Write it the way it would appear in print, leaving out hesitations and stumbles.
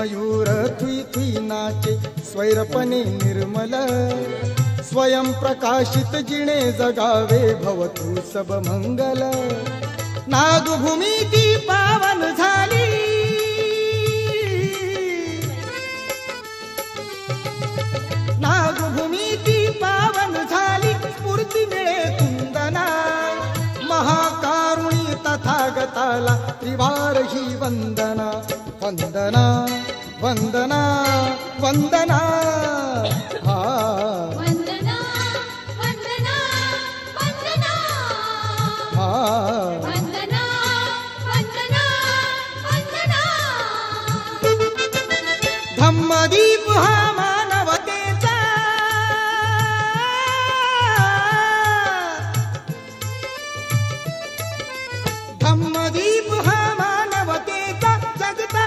Mayur Thuy Thuy नाचे स्वैरपणे निर्मल स्वयं प्रकाशित जिणे जगावे भवतु सब मंगल नागभूमी ती पावन झाली नागभूमी ती पावन झाली स्फूर्ती मिळे कुंदना महाकारुणी तथागताला त्रिवार ही वंदना वंदना वंदना वंदना